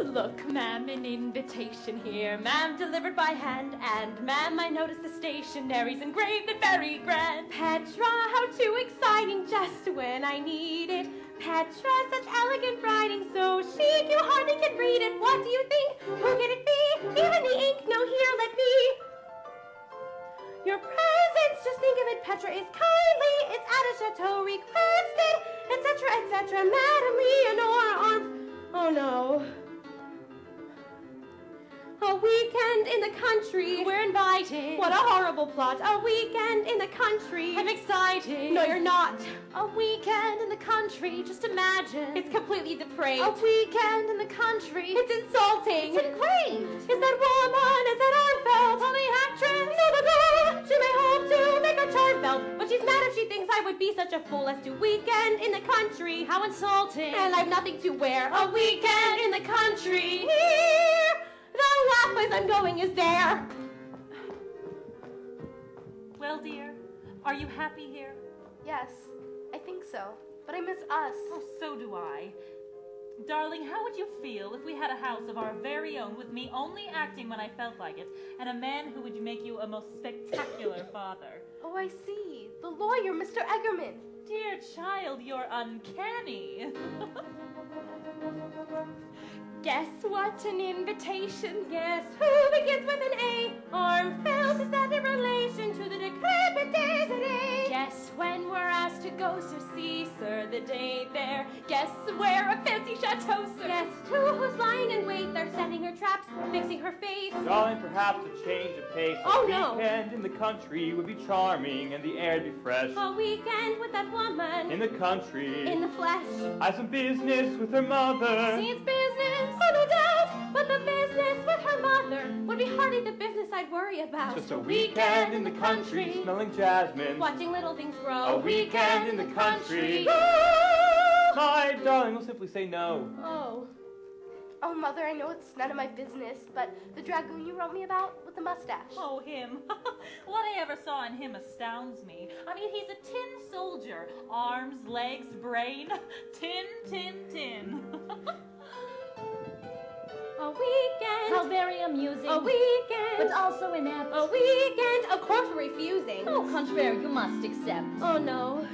Look, ma'am, an invitation here. Ma'am, delivered by hand. And, ma'am, I noticed the stationery's engraved and very grand. Petra, how too exciting, just when I need it. Petra, such elegant writing, so chic, you hardly can read it. What do you think? Who can it be? Even the ink, no, here, let me. Your presence, just think of it, Petra, is kindly. It's at a chateau requested, etc., Madame Leonore. Oh, no. A weekend in the country. We're invited. What a horrible plot. A weekend in the country. I'm excited. No, you're not. A weekend in the country. Just imagine. It's completely depraved. A weekend in the country. It's insulting. It's depraved. Is that woman? Is that Armfeld? Tell me, actress. No, the girl. She may hope to make her charm felt, but she's mad if she thinks I would be such a fool as to weekend in the country. How insulting. And I've nothing to wear. A weekend in the country. Here. The last place I'm going is there. Well, dear, are you happy here? Yes, I think so. But I miss us. Oh, so do I. Darling, how would you feel if we had a house of our very own with me only acting when I felt like it, and a man who would make you a most spectacular father? Oh, I see. The lawyer, Mr. Eggerman. Dear child, you're uncanny. Guess what an invitation? Guess who begins with an A? Armfelt, is that in relation to the decrepit Desiree? Guess when we're asked to go, Sir C, Sir, the day there. Guess where a fancy chateau, sir. Guess to who's lying in wait. They're setting her traps, fixing her face. Darling, perhaps a change of pace. Oh, a no. weekend in the country would be charming and the air'd be fresh. A weekend with that woman. In the country. In the flesh. I've some business with her mother. See, it's business. Oh, no doubt. But the business with her mother would be hardly the business I'd worry about. Just a weekend in the country, smelling jasmine. Watching little things grow. A weekend in the country. My darling will simply say no. Oh. Oh, Mother, I know it's none of my business, but the dragoon you wrote me about with the mustache. Oh, him. What I ever saw in him astounds me. I mean, he's a tin soldier. Arms, legs, brain. Tin. A weekend. How very amusing. A weekend. But also inept. A weekend. Of course we're refusing. Au contraire, you must accept. Oh, no.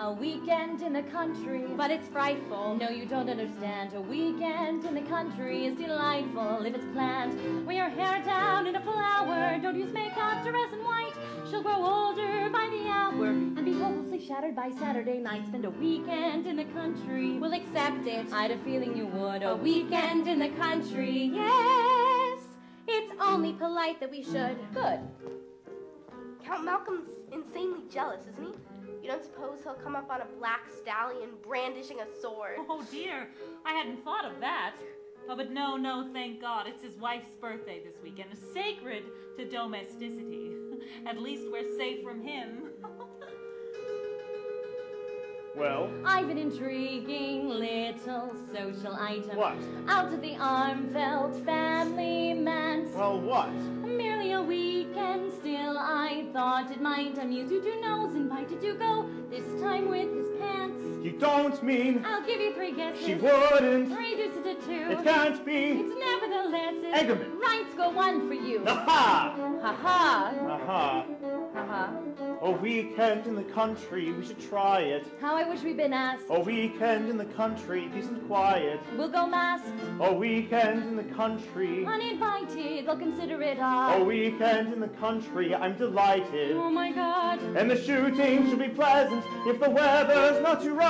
A weekend in the country. But it's frightful. No, you don't understand. A weekend in the country is delightful if it's planned. Wear your hair down in a flower. Don't use makeup, dress in white. She'll grow older by the hour and be hopelessly shattered by Saturday night. Spend a weekend in the country. We'll accept it. I'd a feeling you would. A weekend in the country. Yes. It's only polite that we should. Good. Count Malcolm's insanely jealous, isn't he? You don't suppose he'll come up on a black stallion brandishing a sword? Oh, dear. I hadn't thought of that. Oh, but no, thank God. It's his wife's birthday this weekend, sacred to domesticity. At least we're safe from him. Well? I've an intriguing little social item. What? Out of the Armfelt family manse. Well, what? Merely a weekend, still I thought it might amuse you to know. Invited to go, this time with his pants. You don't mean... I'll give you 3 guesses. She wouldn't. Reduce it to 2. It can't be. It's nevertheless... Eggerman. Right, go 1 for you. Aha! Ha-ha. Aha. Ha-ha. A weekend in the country, we should try it. How I wish we'd been asked. A weekend in the country, peace and quiet. We'll go masked. A weekend in the country. Uninvited, they'll consider it A odd. weekend in the country, I'm delighted. Oh my God. And the shooting should be pleasant if the weather's not too rough.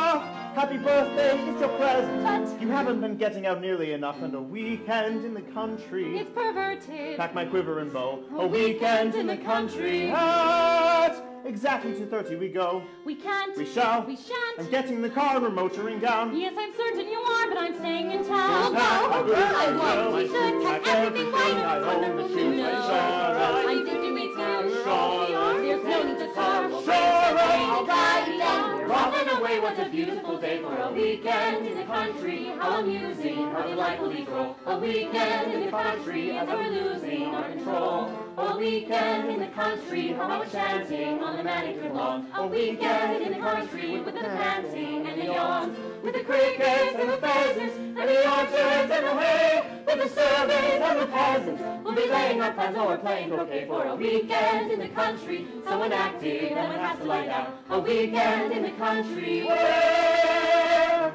Happy birthday is your present. But You haven't been getting out nearly enough, and a weekend in the country. it's perverted. Pack my quiver and bow. A weekend in the country. At exactly 2:30 we go. We can't. We shall. We shan't. I'm getting the car, we're motoring down. Yes, I'm certain you are, but I'm staying in town. Pack my goods I and won't. will. We should Pack pack everything right. I own the shoes. No. I did do it too. Sure. There's no need to car. Sure. All right, then. We're off and away. What a beautiful day for a weekend in the country. How amusing, how delightful we grow. A weekend in the country as we're losing our control. A weekend in the country, how much chanting on the manicured lawn. A weekend in the country with the panting and the yawns, with the crickets and the pheasants and and the orchards and the hay, with the servants and the peasants. We'll be laying our plans while we're playing croquet for a weekend in the country, so inactive no one has to lie down. A weekend in the country. Where?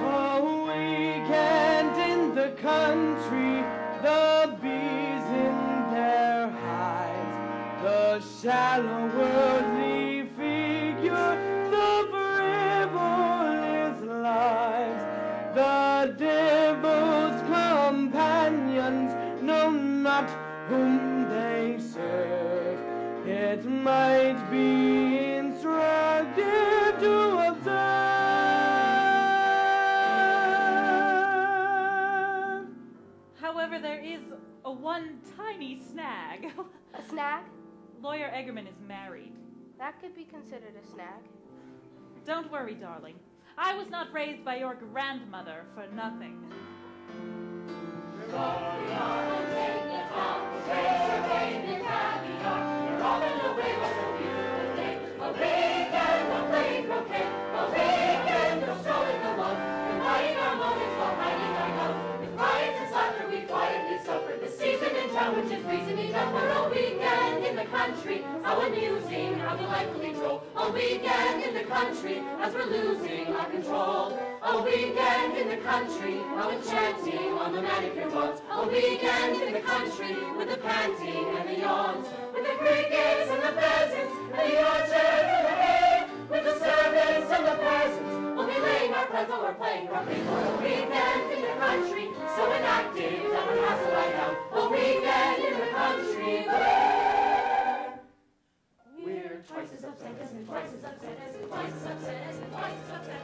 A weekend in the country, the bees in their hives, the shallow worldly figure, the frivolous lives, the devil's companions know not whom they serve. It might be instructive to observe. However, there is one tiny snag. A snag? Lawyer Eggerman is married. That could be considered a snag. Don't worry, darling. I was not raised by your grandmother for nothing. Which is reason enough for a weekend in the country. How amusing, how delightfully droll. A weekend in the country as we're losing our control. A weekend in the country, how enchanting on the manicured lawns. A weekend in the country with the panting and the yawns. With the crickets and the pheasants and the orchards and the hay. With the servants and the peasants. We'll be laying our plans while we're playing croquet for a weekend in the country. So inactive, no one has to lie down. A weekend in the country where we're twice as upset as and twice as upset as and twice as upset as and twice as upset